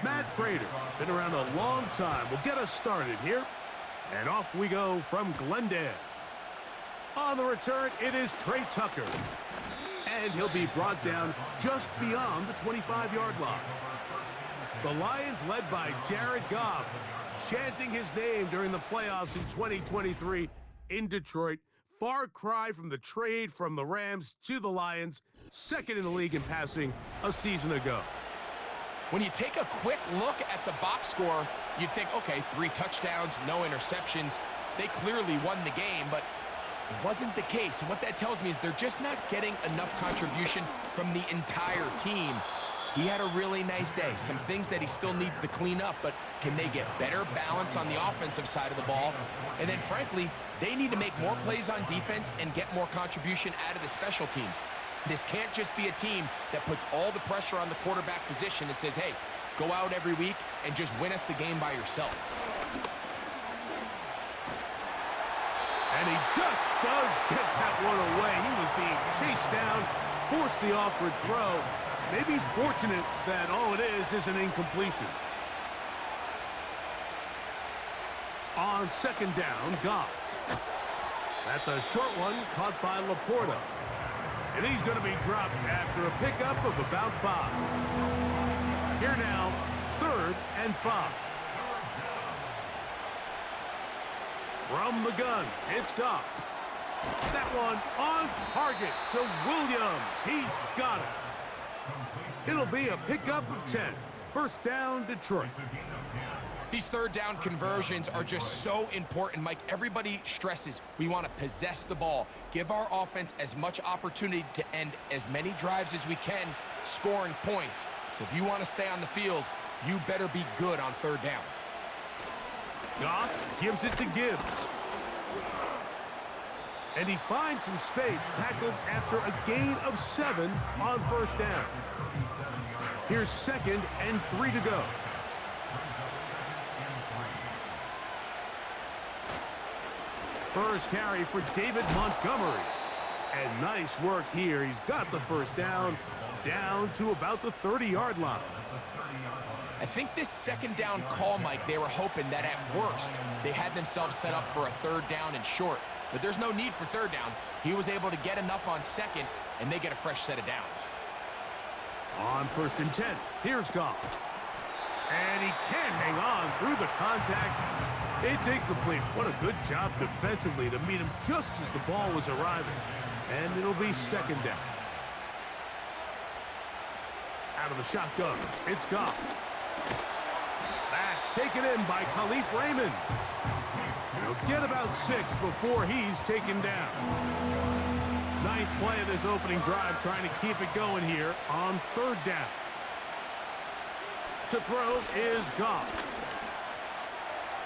Matt Prater, been around a long time, will get us started here. And off we go from Glendale. On the return, it is Trey Tucker. And he'll be brought down just beyond the 25-yard line. The Lions, led by Jared Goff, chanting his name during the playoffs in 2023 in Detroit. Far cry from the trade from the Rams to the Lions, second in the league in passing a season ago. When you take a quick look at the box score, you'd think, okay, 3 touchdowns, no interceptions. They clearly won the game, but it wasn't the case. And what that tells me is they're just not getting enough contribution from the entire team. He had a really nice day. Some things that he still needs to clean up, but can they get better balance on the offensive side of the ball? And then, frankly, they need to make more plays on defense and get more contribution out of the special teams. This can't just be a team that puts all the pressure on the quarterback position and says, hey, go out every week and just win us the game by yourself. And he just does get that one away. He was being chased down, forced the awkward throw. Maybe he's fortunate that all it is an incompletion. On second down, Goff. That's a short one caught by Laporta. And he's going to be dropped after a pickup of about 5. Here now, 3rd and 5. From the gun, it's Goff. That one on target to Williams. He's got it. It'll be a pickup of 10. First down, Detroit. These third down conversions are just so important, Mike. Everybody stresses we want to possess the ball, give our offense as much opportunity to end as many drives as we can, scoring points. So if you want to stay on the field, you better be good on third down. Goff gives it to Gibbs. And he finds some space, tackled after a gain of 7 on first down. Here's 2nd and 3 to go. First carry for David Montgomery. And nice work here. He's got the first down to about the 30-yard line. I think this second down call, Mike, they were hoping that at worst they had themselves set up for a third down and short. But there's no need for third down. He was able to get enough on second, and they get a fresh set of downs. On 1st and 10, here's Goff. And he can't hang on through the contact. It's incomplete. What a good job defensively to meet him just as the ball was arriving. And it'll be 2nd down. Out of the shotgun, it's Goff. That's taken in by Khalif Raymond. He'll get about 6 before he's taken down. 9th play of this opening drive, trying to keep it going here on 3rd down. To throw is Goff.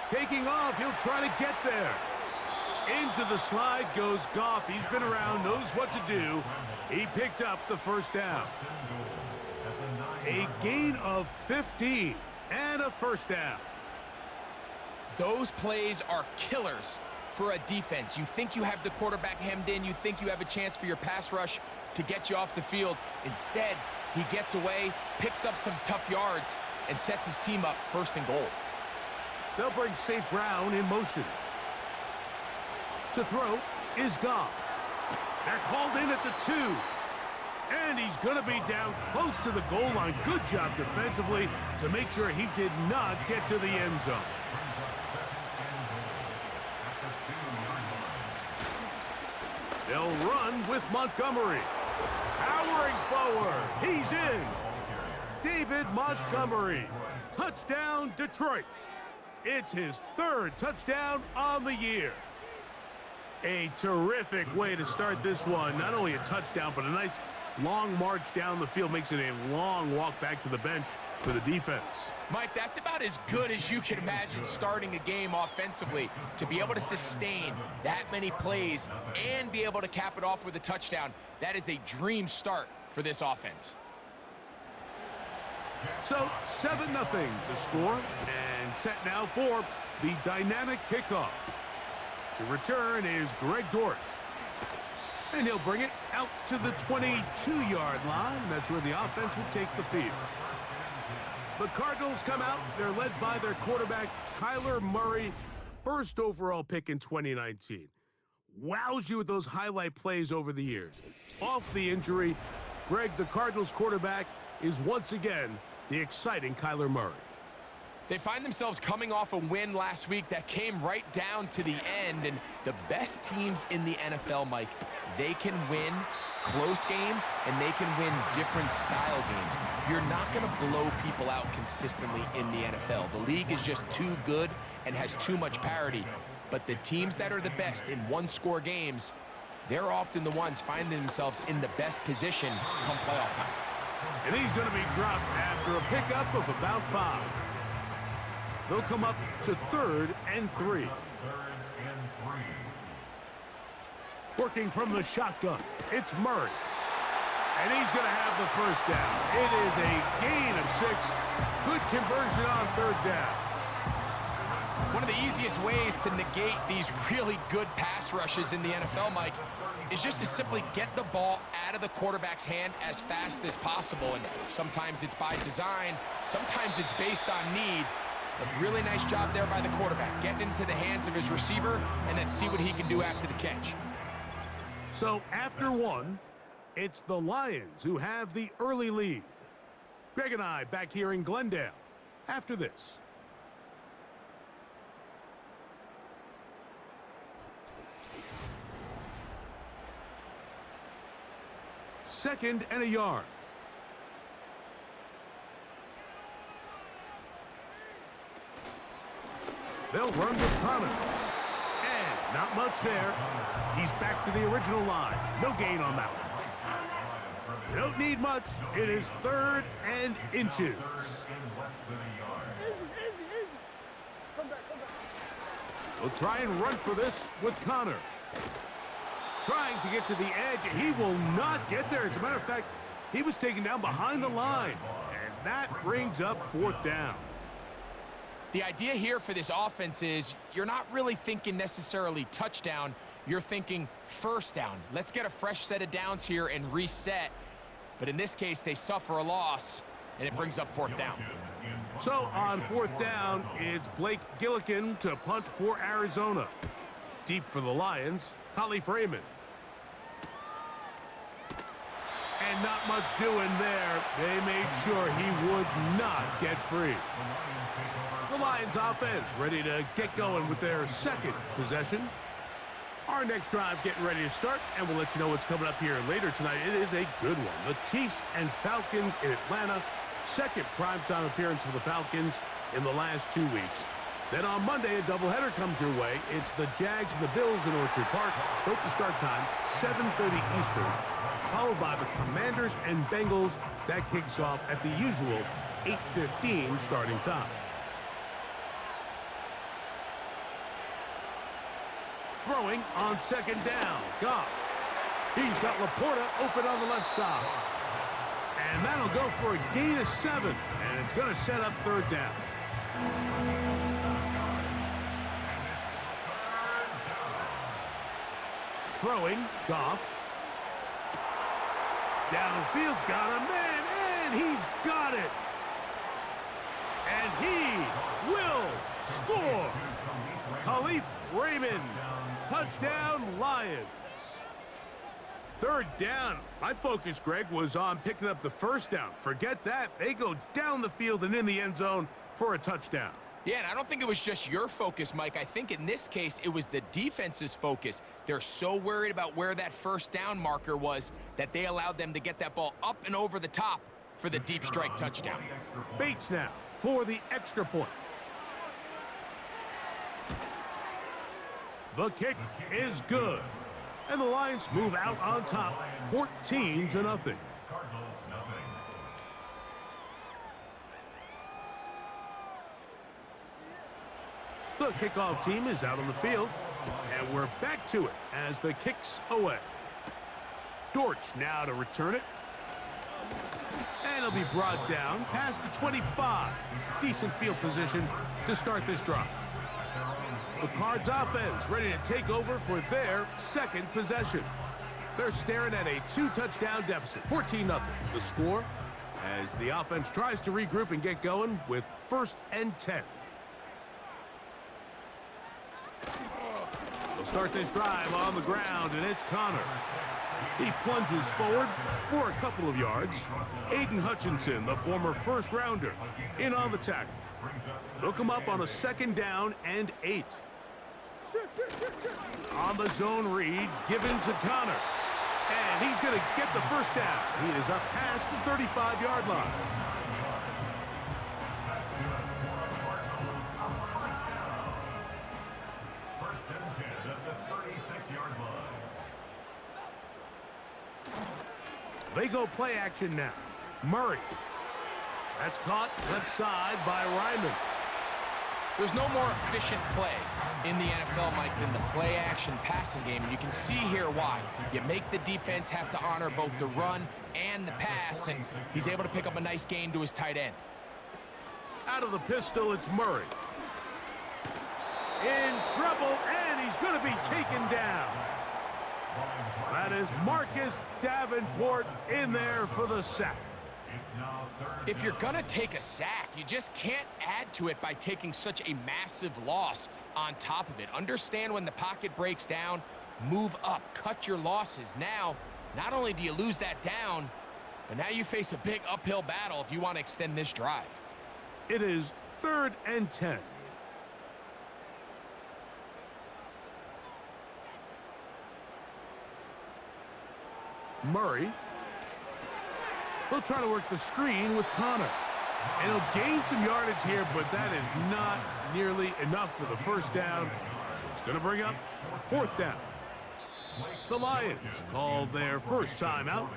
Taking off, he'll try to get there. Into the slide goes Goff. He's been around, knows what to do. He picked up the first down. A gain of 15 and a first down. Those plays are killers for a defense. You think you have the quarterback hemmed in. You think you have a chance for your pass rush to get you off the field. Instead, he gets away, picks up some tough yards, and sets his team up 1st and goal. They'll bring St. Brown in motion. To throw is Goff. That's hauled in at the 2. And he's going to be down close to the goal line. Good job defensively to make sure he did not get to the end zone. They'll run with Montgomery. Powering forward. He's in. David Montgomery. Touchdown, Detroit. It's his 3rd touchdown on the year. A terrific way to start this one. Not only a touchdown, but a nice long march down the field. Makes it a long walk back to the bench for the defense. Mike, that's about as good as you can imagine starting a game offensively. To be able to sustain that many plays and be able to cap it off with a touchdown, that is a dream start for this offense. So 7-0 the score, and set now for the dynamic kickoff. To return is Greg Dortch. And he'll bring it out to the 22-yard line. That's where the offense will take the field. The Cardinals come out. They're led by their quarterback, Kyler Murray, first overall pick in 2019. Wows you with those highlight plays over the years. Off the injury, Greg, the Cardinals quarterback, is once again the exciting Kyler Murray. They find themselves coming off a win last week that came right down to the end, and the best teams in the NFL, Mike, they can win close games and they can win different style games. You're not going to blow people out consistently in the NFL. The league is just too good and has too much parity. But the teams that are the best in one-score games, they're often the ones finding themselves in the best position come playoff time. And he's going to be dropped after a pickup of about 5. They'll come up to 3rd and 3. Working from the shotgun, it's Murray. And he's going to have the first down. It is a gain of 6. Good conversion on 3rd down. One of the easiest ways to negate these really good pass rushes in the NFL, Mike, is just to simply get the ball out of the quarterback's hand as fast as possible. And sometimes it's by design, sometimes it's based on need. A really nice job there by the quarterback, getting into the hands of his receiver, and then see what he can do after the catch. So after 1, it's the Lions who have the early lead. Greg and I back here in Glendale after this. Second and a yard. They'll run with Connor. And not much there. He's back to the original line. No gain on that one. Don't need much. It is 3rd and inches. We'll try and run for this with Connor. Trying to get to the edge. He will not get there. As a matter of fact, he was taken down behind the line. And that brings up 4th down. The idea here for this offense is you're not really thinking necessarily touchdown. You're thinking first down. Let's get a fresh set of downs here and reset. But in this case, they suffer a loss, and it brings up 4th down. So on 4th down, it's Blake Gillikin to punt for Arizona. Deep for the Lions, Holly Freeman. And not much doing there. They made sure he would not get free. The Lions offense ready to get going with their 2nd possession. Our next drive getting ready to start, and we'll let you know what's coming up here later tonight. It is a good one. The Chiefs and Falcons in Atlanta. 2nd primetime appearance for the Falcons in the last 2 weeks. Then on Monday, a doubleheader comes your way. It's the Jags and the Bills in Orchard Park. Both the start time, 7:30 Eastern. Followed by the Commanders and Bengals. That kicks off at the usual 8:15 starting time. Throwing on 2nd down. Goff. He's got Laporta open on the left side. And that'll go for a gain of 7. And it's going to set up 3rd down. Throwing. Goff. Downfield. Got a man. And he's got it. And he will score. Khalif Raymond. Touchdown, Lions. 3rd down. My focus, Greg, was on picking up the 1st down. Forget that. They go down the field and in the end zone for a touchdown. Yeah, and I don't think it was just your focus, Mike. I think in this case, it was the defense's focus. They're so worried about where that 1st down marker was that they allowed them to get that ball up and over the top for the deep strike touchdown. Bates now for the extra point. The kick is good. And the Lions move out on top, 14-0. The kickoff team is out on the field, and we're back to it as the kick's away. Dortch now to return it. And it'll be brought down past the 25. Decent field position to start this drive. The Cards offense ready to take over for their 2nd possession. They're staring at a 2-touchdown deficit, 14-0. The score, as the offense tries to regroup and get going with 1st and 10. They'll start this drive on the ground, and it's Connor. He plunges forward for a couple of yards. Aiden Hutchinson, the former first-rounder, in on the tackle. They'll come up on a 2nd down and 8. On the zone read, given to Connor. And he's going to get the 1st down. He is up past the 35-yard line. They go play action now. Murray. That's caught left side by Ryman. There's no more efficient play in the NFL, Mike, than the play-action passing game. And you can see here why. You make the defense have to honor both the run and the pass, and he's able to pick up a nice gain to his tight end. Out of the pistol, it's Murray. In trouble, and he's going to be taken down. That is Marcus Davenport in there for the sack. If you're going to take a sack, you just can't add to it by taking such a massive loss on top of it. Understand when the pocket breaks down, move up, cut your losses. Now, not only do you lose that down, but now you face a big uphill battle if you want to extend this drive. It is 3rd and 10. Murray. He'll try to work the screen with Connor. And he'll gain some yardage here, but that is not nearly enough for the 1st down. So it's going to bring up 4th down. The Lions called their first timeout.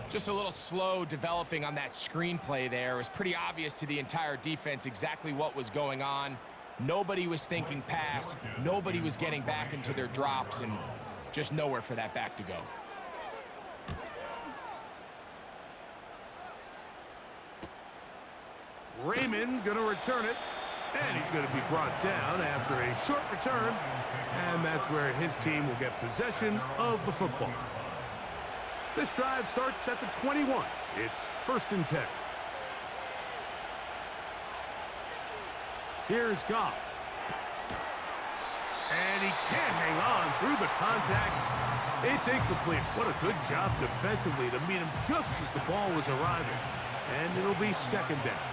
Just a little slow developing on that screenplay there. It was pretty obvious to the entire defense exactly what was going on. Nobody was thinking pass. Nobody was getting back into their drops, and just nowhere for that back to go. Raymond going to return it, and he's going to be brought down after a short return, and that's where his team will get possession of the football. This drive starts at the 21. It's 1st and 10. Here's Goff. And he can't hang on through the contact. It's incomplete. What a good job defensively to meet him just as the ball was arriving. And it'll be 2nd down.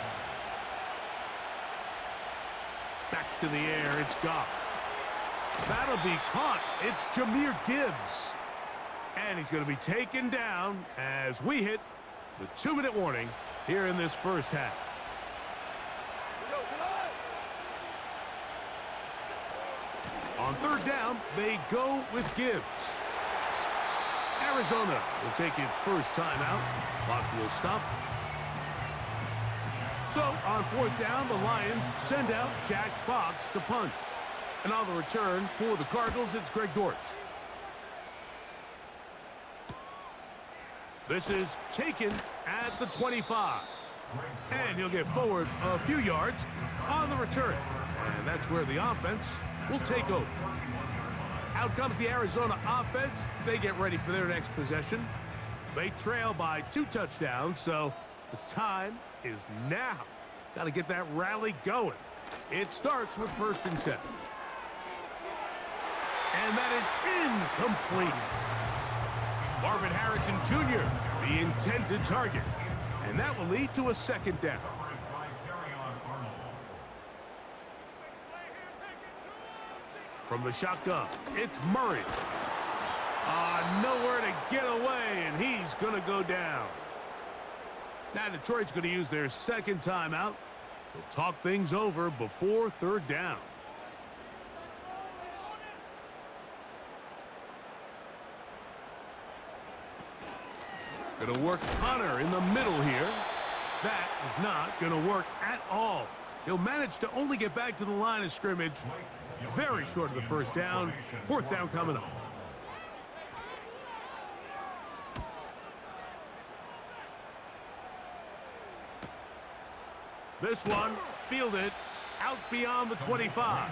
Back to the air, it's Goff. That'll be caught. It's Jahmyr Gibbs. And he's going to be taken down as we hit the 2-minute warning here in this 1st half. On 3rd down, they go with Gibbs. Arizona will take its first timeout. Clock will stop. So, on 4th down, the Lions send out Jack Fox to punt. And on the return for the Cardinals, it's Greg Dortch. This is taken at the 25. And he'll get forward a few yards on the return. And that's where the offense will take over. Out comes the Arizona offense. They get ready for their next possession. They trail by 2 touchdowns, so the time is now. Got to get that rally going. It starts with 1st and 10. And that is incomplete. Marvin Harrison Jr., the intended target. And that will lead to a 2nd down. From the shotgun, it's Murray. Nowhere to get away, and he's going to go down. Now Detroit's going to use their 2nd timeout. They'll talk things over before 3rd down. Going to work Connor in the middle here. That is not going to work at all. He'll manage to only get back to the line of scrimmage. Very short of the 1st down. 4th down coming up. This one fielded out beyond the 25.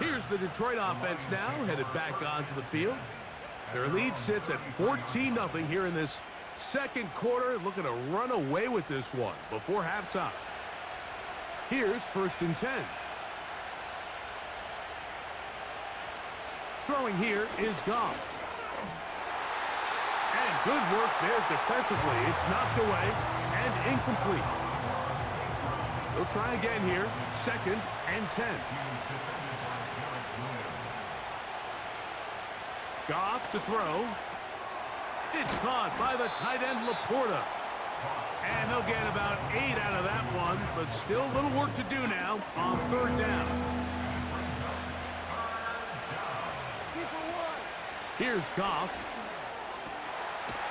Here's the Detroit offense now headed back onto the field. Their lead sits at 14-0 here in this Second quarter, looking to run away with this one before halftime. Here's 1st and 10. Throwing here is Goff. And good work there defensively. It's knocked away and incomplete. They'll try again here. 2nd and 10. Goff to throw. It's caught by the tight end Laporta. And they'll get about 8 out of that one, but still a little work to do now on 3rd down. Here's Goff.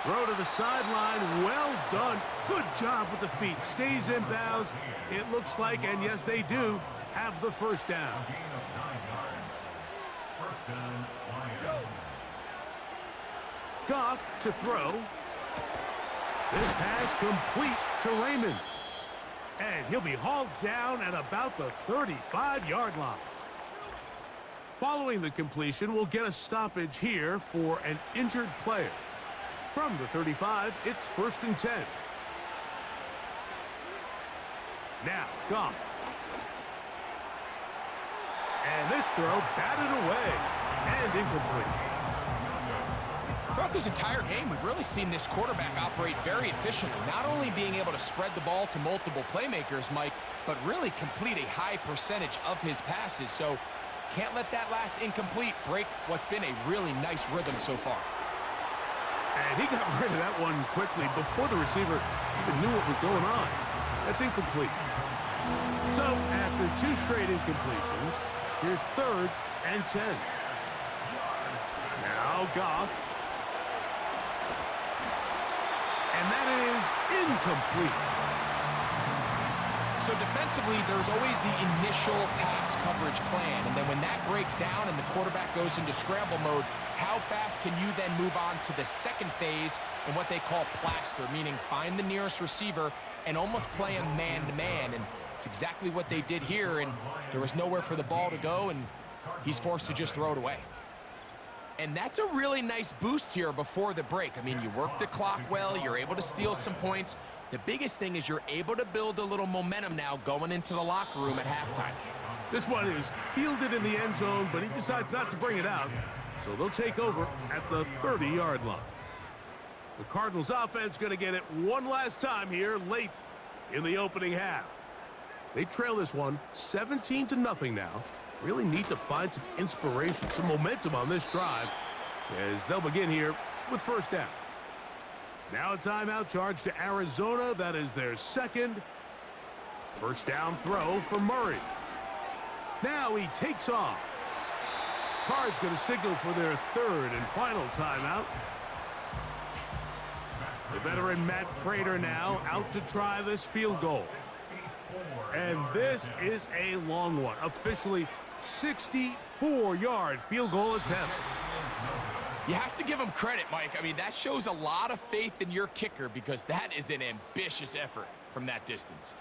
Throw to the sideline. Well done. Good job with the feet. Stays in bounds. It looks like, and yes, they do, have the 1st down. Goff to throw. This pass complete to Raymond. And he'll be hauled down at about the 35-yard line. Following the completion, we'll get a stoppage here for an injured player. From the 35, it's 1st and 10. Now, Goff. And this throw batted away and incomplete. Throughout this entire game, we've really seen this quarterback operate very efficiently, not only being able to spread the ball to multiple playmakers, Mike, but really complete a high percentage of his passes. So can't let that last incomplete break what's been a really nice rhythm so far. And he got rid of that one quickly before the receiver even knew what was going on. That's incomplete. So after 2 straight incompletions, here's 3rd and 10. Now Goff. And that is incomplete. So defensively, there's always the initial pass coverage plan. And then when that breaks down and the quarterback goes into scramble mode, how fast can you then move on to the second phase in what they call plaster, meaning find the nearest receiver and almost play him man-to-man. And it's exactly what they did here, and there was nowhere for the ball to go, and he's forced to just throw it away. And that's a really nice boost here before the break. I mean, you work the clock well, you're able to steal some points. The biggest thing is you're able to build a little momentum now going into the locker room at halftime. This one is fielded in the end zone, but he decides not to bring it out. So they'll take over at the 30-yard line. The Cardinals offense going to get it one last time here late in the opening half. They trail this one 17-0 now. Really need to find some inspiration, some momentum on this drive as they'll begin here with 1st down. Now a timeout charge to Arizona. That is their 2nd. 1st down throw for Murray. Now he takes off. Cards going to signal for their 3rd and final timeout. The veteran Matt Prater now out to try this field goal. And this is a long one. Officially 64-yard field goal attempt. You have to give him credit, Mike. I mean, that shows a lot of faith in your kicker because that is an ambitious effort from that distance.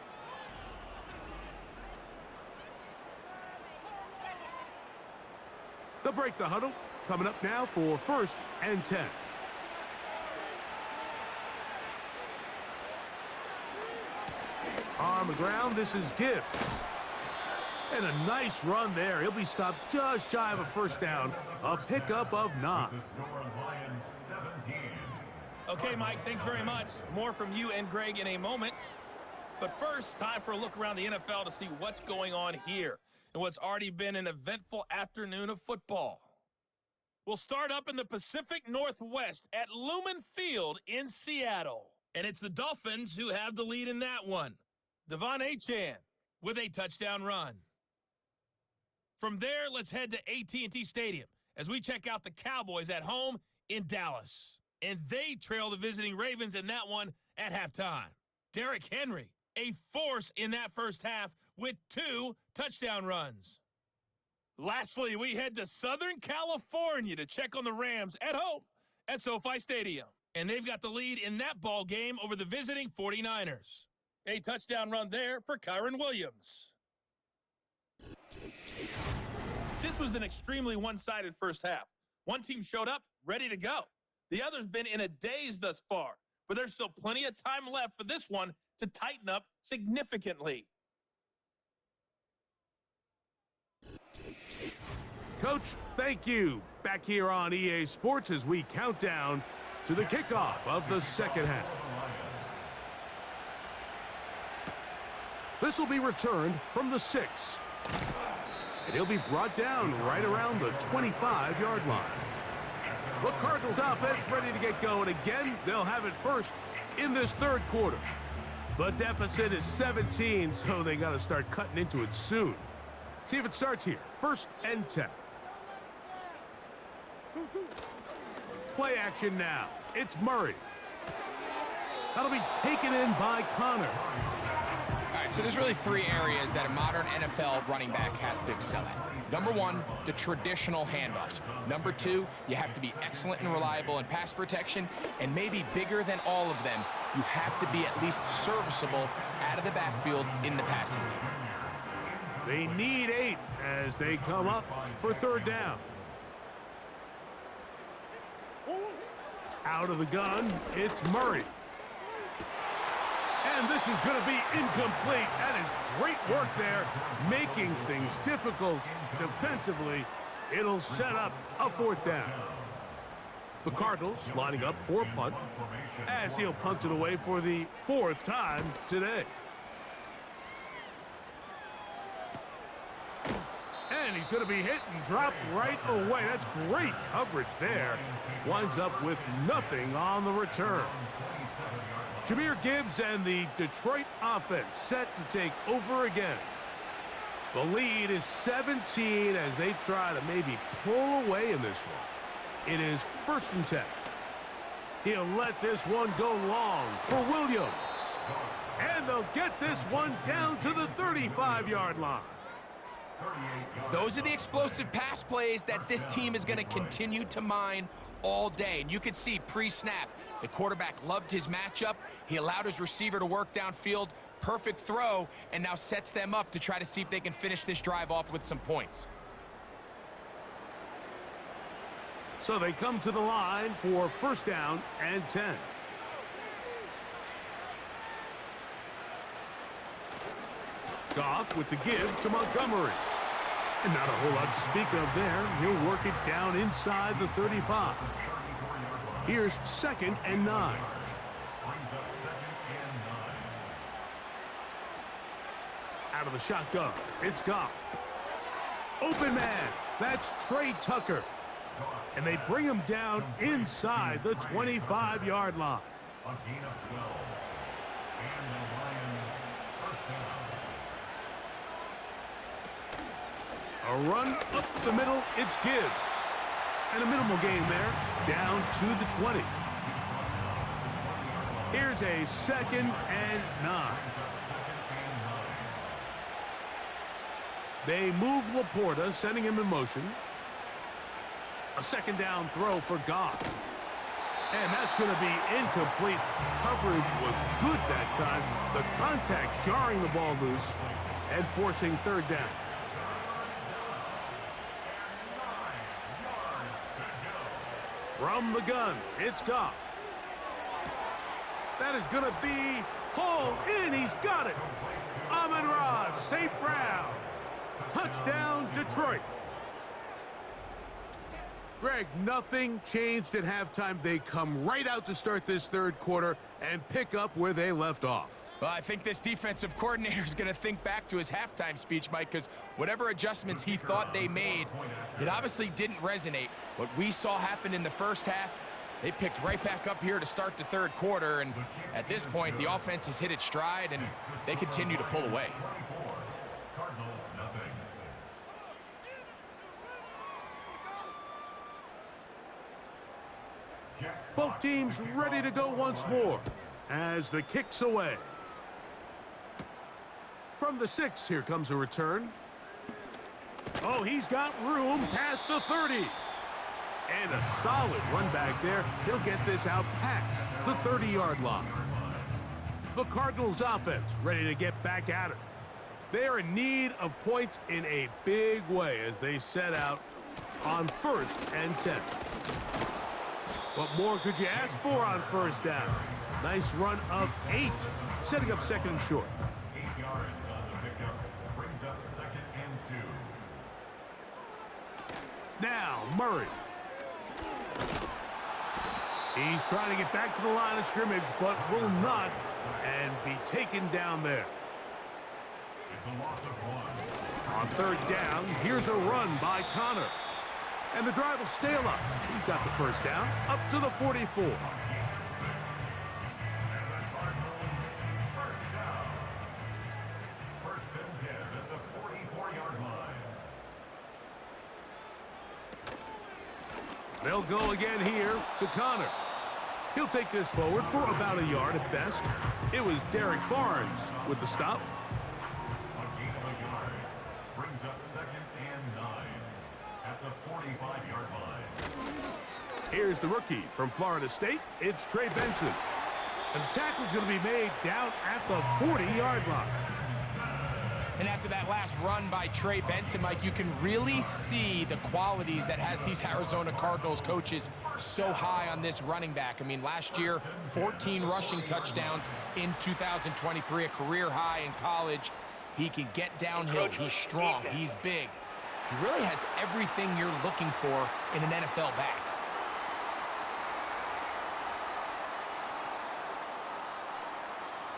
They'll break the huddle. Coming up now for 1st and 10. On the ground, this is Gibbs. And a nice run there. He'll be stopped just shy of a 1st down. A pickup of 9. Okay, Mike, thanks very much. More from you and Greg in a moment. But first, time for a look around the NFL to see what's going on here and what's already been an eventful afternoon of football. We'll start up in the Pacific Northwest at Lumen Field in Seattle. And it's the Dolphins who have the lead in that one. Devon Achane with a touchdown run. From there, let's head to AT&T Stadium as we check out the Cowboys at home in Dallas. And they trail the visiting Ravens in that one at halftime. Derrick Henry, a force in that first half with 2 touchdown runs. Lastly, we head to Southern California to check on the Rams at home at SoFi Stadium. And they've got the lead in that ball game over the visiting 49ers. A touchdown run there for Kyron Williams. This was an extremely one-sided first half. One team showed up, ready to go. The other's been in a daze thus far, but there's still plenty of time left for this one to tighten up significantly. Coach, thank you. Back here on EA Sports as we count down to the kickoff of the second half. This will be returned from the 6. And he'll be brought down right around the 25-yard line. The Cardinals offense ready to get going again. They'll have it first in this third quarter. The deficit is 17, so they got to start cutting into it soon. See if it starts here. 1st and 10. Play action now. It's Murray. That'll be taken in by Connor. All right, so there's really 3 areas that a modern NFL running back has to excel at. Number 1, the traditional handoffs. Number 2, you have to be excellent and reliable in pass protection. And maybe bigger than all of them, you have to be at least serviceable out of the backfield in the passing game. They need 8 as they come up for 3rd down. Out of the gun, it's Murray. And this is going to be incomplete. That is great work there, making things difficult defensively. It'll set up a 4th down. The Cardinals lining up for a punt as he'll punt it away for the 4th time today. And he's going to be hit and dropped right away. That's great coverage there. Winds up with nothing on the return. Jahmyr Gibbs and the Detroit offense set to take over again. The lead is 17 as they try to maybe pull away in this one. It is 1st and 10. He'll let this one go long for Williams. And they'll get this one down to the 35-yard line. Those are the explosive pass plays that this team is going to continue to mine all day. And you can see pre-snap, the quarterback loved his matchup. He allowed his receiver to work downfield. Perfect throw, and now sets them up to try to see if they can finish this drive off with some points. So they come to the line for 1st down and 10. Goff with the give to Montgomery. And not a whole lot to speak of there. He'll work it down inside the 35. Here's 2nd and 9. Out of the shotgun, it's Goff. Open man, that's Trey Tucker. And they bring him down inside the 25-yard line. A run up the middle, it's Gibbs. And a minimal gain there, down to the 20. Here's a 2nd and 9. They move Laporta, sending him in motion. A 2nd down throw for Goff. And that's going to be incomplete. Coverage was good that time. The contact jarring the ball loose and forcing 3rd down. From the gun, it's Goff. That is going to be hauled in. He's got it. Amon-Ra St. Brown. Touchdown, Detroit. Greg, nothing changed at halftime. They come right out to start this 3rd quarter and pick up where they left off. Well, I think this defensive coordinator is going to think back to his halftime speech, Mike, because whatever adjustments he thought they made, it obviously didn't resonate. What we saw happen in the 1st half, they picked right back up here to start the 3rd quarter, and at this point, the offense has hit its stride, and they continue to pull away. Both teams ready to go once more as the kick's away. From the 6, here comes a return. Oh, he's got room past the 30. And a solid run back there. He'll get this out past the 30-yard line. The Cardinals offense ready to get back at it. They are in need of points in a big way as they set out on 1st and 10. What more could you ask for on 1st down? Nice run of 8, setting up second and short. 8 yards on the pickup. Brings up 2nd and 2. Now, Murray. He's trying to get back to the line of scrimmage, but will not, and be taken down there. It's a loss of 1. On third down, here's a run by Connor. And the drive will stay alive. He's got the first down up to the 44. And the Cardinals first down. 1st and 10 at the 44-yard line. They'll go again here to Connor. He'll take this forward for about a yard at best. It was Derek Barnes with the stop. A gain of a yard. Brings up 2nd and 9 at the 45-yard line. Here's the rookie from Florida State. It's Trey Benson. And the tackle's going to be made down at the 40-yard line. And after that last run by Trey Benson, Mike, you can really see the qualities that has these Arizona Cardinals coaches so high on this running back. I mean, last year, 14 rushing touchdowns in 2023, a career high in college. He can get downhill. He's strong. He's big. He really has everything you're looking for in an NFL back.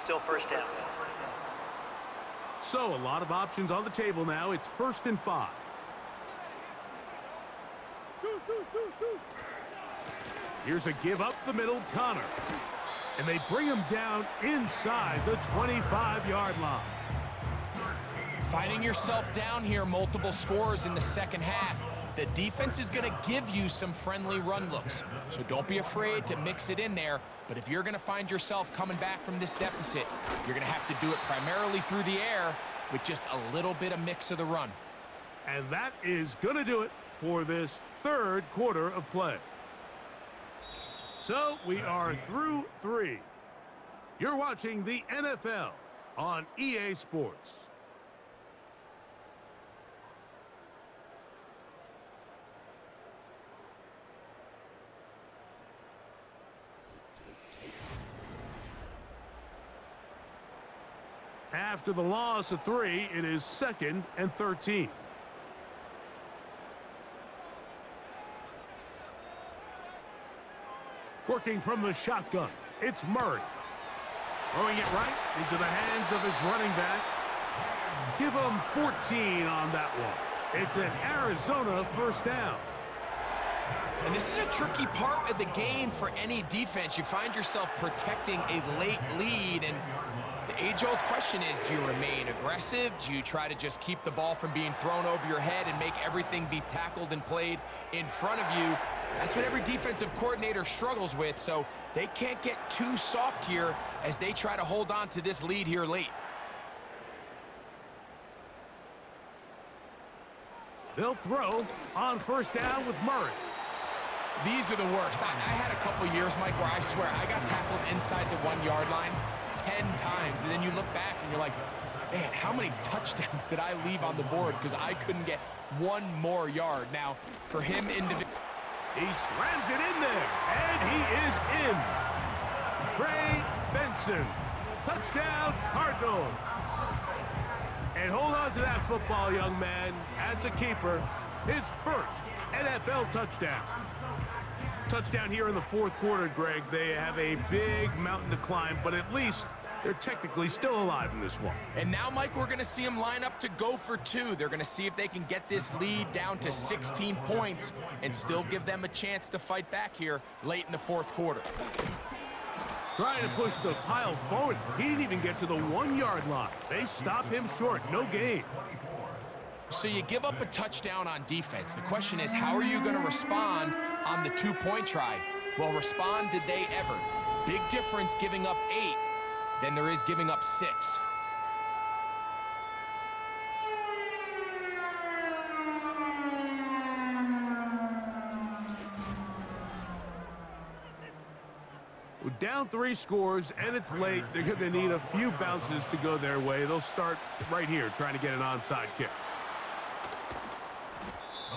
Still first down. So a lot of options on the table now. It's 1st and 5. Here's a give up the middle, Connor. And they bring him down inside the 25-yard line. Finding yourself down here, multiple scores in the second half. The defense is going to give you some friendly run looks, so don't be afraid to mix it in there. But if you're going to find yourself coming back from this deficit, you're going to have to do it primarily through the air with just a little bit of mix of the run. And that is going to do it for this third quarter of play. So we are through 3. You're watching the NFL on EA Sports. After the loss of 3, it is 2nd and 13. Working from the shotgun, it's Murray. Throwing it right into the hands of his running back. Give him 14 on that one. It's an Arizona first down. And this is a tricky part of the game for any defense. You find yourself protecting a late lead, and the age-old question is, do you remain aggressive? Do you try to just keep the ball from being thrown over your head and make everything be tackled and played in front of you? That's what every defensive coordinator struggles with, so they can't get too soft here as they try to hold on to this lead here late. They'll throw on first down with Murray. These are the worst. I had a couple years, Mike, where I swear I got tackled inside the 1-yard line 10 times, and then you look back and you're like, man, how many touchdowns did I leave on the board because I couldn't get one more yard? Now, for him individually, he slams it in there, and he is in. Trey Benson, touchdown Cardinals. And hold on to that football, young man. That's a keeper. His first NFL touchdown. Touchdown here in the fourth quarter, Greg. They have a big mountain to climb, but at least they're technically still alive in this one. And now, Mike, we're going to see them line up to go for 2. They're going to see if they can get this lead down to 16 points and still give them a chance to fight back here late in the fourth quarter. Trying to push the pile forward. He didn't even get to the 1-yard line. They stop him short. No gain. So you give up a touchdown on defense. The question is, how are you going to respond on the 2-point try? Well, respond did they ever? Big difference giving up 8 than there is giving up 6. We're down 3 scores, and it's late. They're going to need a few bounces to go their way. They'll start right here trying to get an onside kick.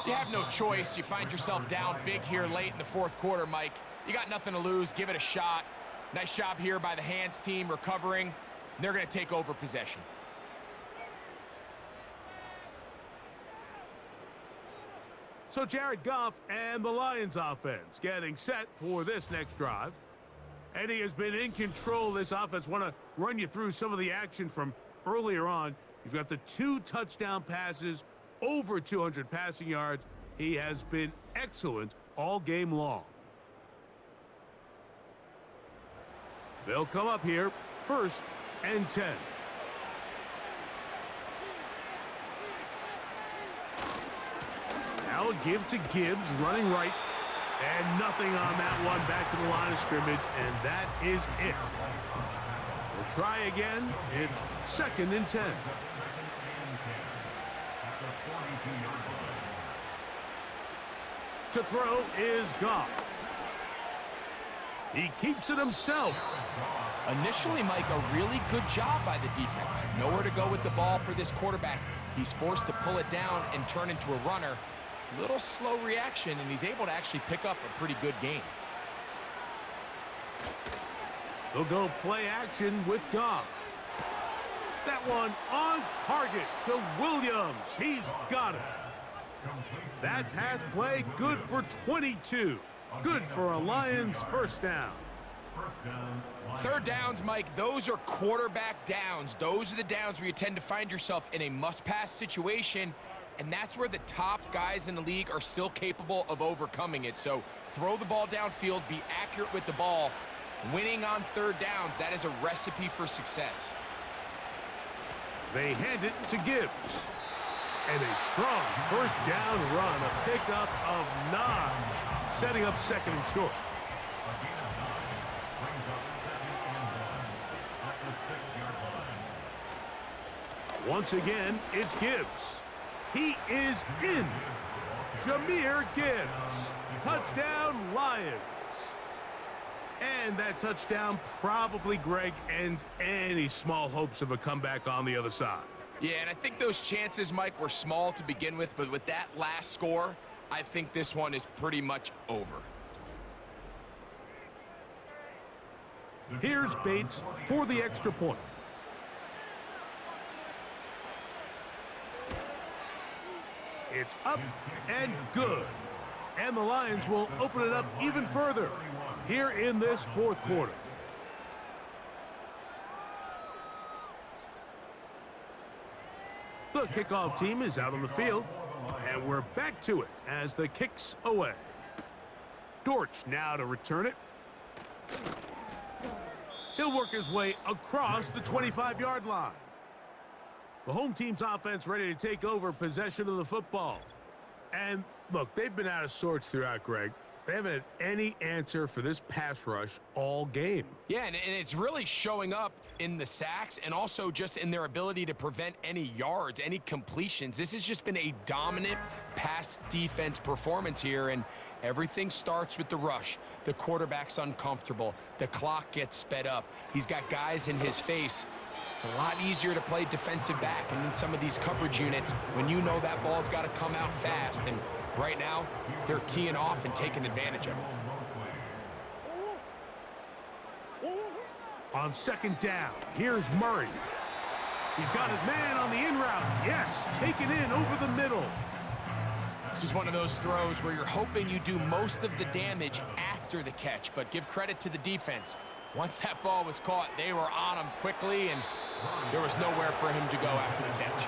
You have no choice. You find yourself down big here late in the fourth quarter, Mike. You got nothing to lose. Give it a shot. Nice job here by the hands team recovering. They're going to take over possession. So Jared Goff and the Lions offense getting set for this next drive. And he has been in control of this offense. Want to run you through some of the action from earlier on. You've got the 2 touchdown passes, over 200 passing yards. He has been excellent all game long. They'll come up here, 1st and 10. Now a give to Gibbs, running right. And nothing on that one, back to the line of scrimmage, and that is it. We'll try again. It's 2nd and 10. To throw is Goff. He keeps it himself. Initially, Mike, a really good job by the defense. Nowhere to go with the ball for this quarterback. He's forced to pull it down and turn into a runner. Little slow reaction, and he's able to actually pick up a pretty good game. They'll go play action with Goff. That one on target to Williams. He's got it. That pass play good for 22. Good for a Lions first down. 3rd downs, Mike, those are quarterback downs. Those are the downs where you tend to find yourself in a must-pass situation, and that's where the top guys in the league are still capable of overcoming it. So throw the ball downfield, be accurate with the ball. Winning on 3rd downs, that is a recipe for success. They hand it to Gibbs. And a strong first down run, a pickup of 9, setting up 2nd and short. Once again, it's Gibbs. He is in. Jahmyr Gibbs. Touchdown, Lions. And that touchdown probably, Greg, ends any small hopes of a comeback on the other side. Yeah, and I think those chances, Mike, were small to begin with, but with that last score, I think this one is pretty much over. Here's Bates for the extra point. It's up and good. And the Lions will open it up even further here in this 4th quarter. The kickoff team is out on the field, and we're back to it as the kick's away. Dortch now to return it. He'll work his way across the 25-yard line. The home team's offense ready to take over possession of the football. And look, they've been out of sorts throughout, Greg. They haven't had any answer for this pass rush all game. Yeah, and it's really showing up in the sacks and also just in their ability to prevent any yards, any completions. This has just been a dominant pass defense performance here, and everything starts with the rush. The quarterback's uncomfortable. The clock gets sped up. He's got guys in his face. It's a lot easier to play defensive back, and in some of these coverage units, when you know that ball's got to come out fast, and right now, they're teeing off and taking advantage of it. On 2nd down, here's Murray. He's got his man on the in route. Yes, taken in over the middle. This is one of those throws where you're hoping you do most of the damage after the catch, but give credit to the defense. Once that ball was caught, they were on him quickly, and there was nowhere for him to go after the catch.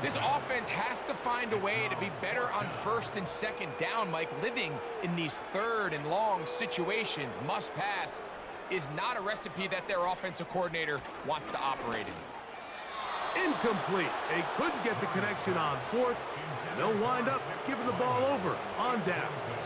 This offense has to find a way to be better on 1st and 2nd down, Mike. Living in these 3rd and long situations, must pass, is not a recipe that their offensive coordinator wants to operate in. Incomplete. They couldn't get the connection on 4th, and they'll wind up giving the ball over on downs.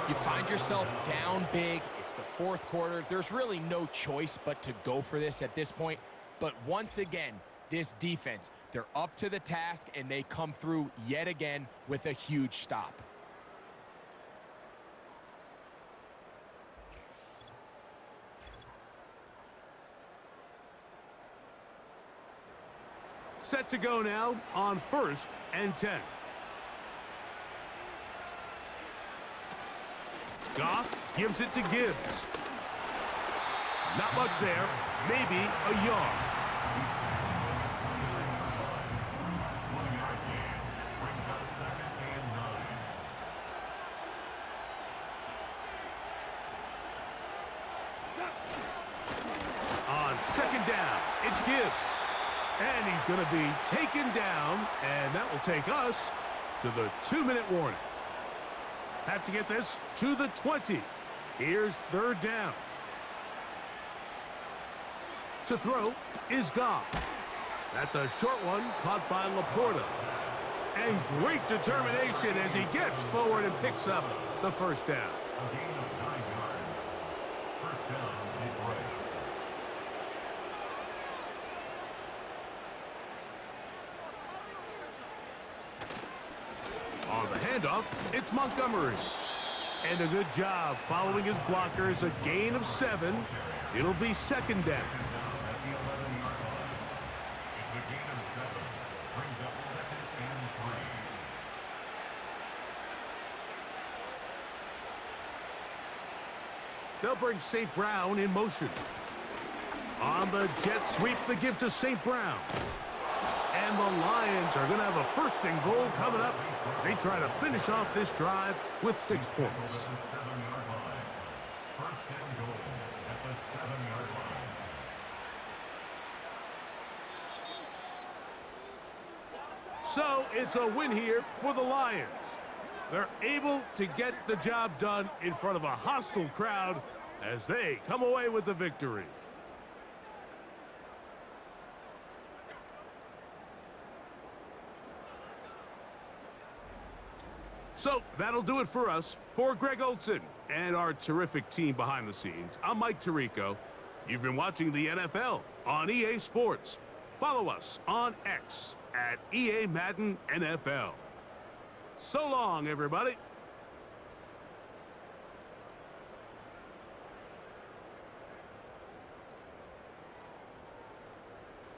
You find yourself down big. It's the 4th quarter. There's really no choice but to go for this at this point. But once again, this defense, they're up to the task, and they come through yet again with a huge stop. Set to go now on 1st and 10. Goff Gives it to Gibbs. Not much there. Maybe a yard. On second down, it's Gibbs. And he's going to be taken down, and that will take us to the 2-minute warning. Have to get this to the 20. Here's third down. To throw is Goff. That's a short one caught by Laporta. And great determination as he gets forward and picks up the first down. A gain of 9 yards. First down, Detroit. On the handoff, it's Montgomery. And a good job following his blockers, a gain of 7. It'll be second down. At the 11-yard line. It's a gain of 7. Brings up second and 3. They'll bring St. Brown in motion. On the jet sweep, the give to St. Brown. And the Lions are going to have a first and goal coming up. They try to finish off this drive with 6 points. At the 7-yard line. First and goal at the 7-yard line. So it's a win here for the Lions. They're able to get the job done in front of a hostile crowd as they come away with the victory. So that'll do it for us. For Greg Olson and our terrific team behind the scenes, I'm Mike Tirico. You've been watching the NFL on EA Sports. Follow us on X at EA Madden NFL. So long, everybody.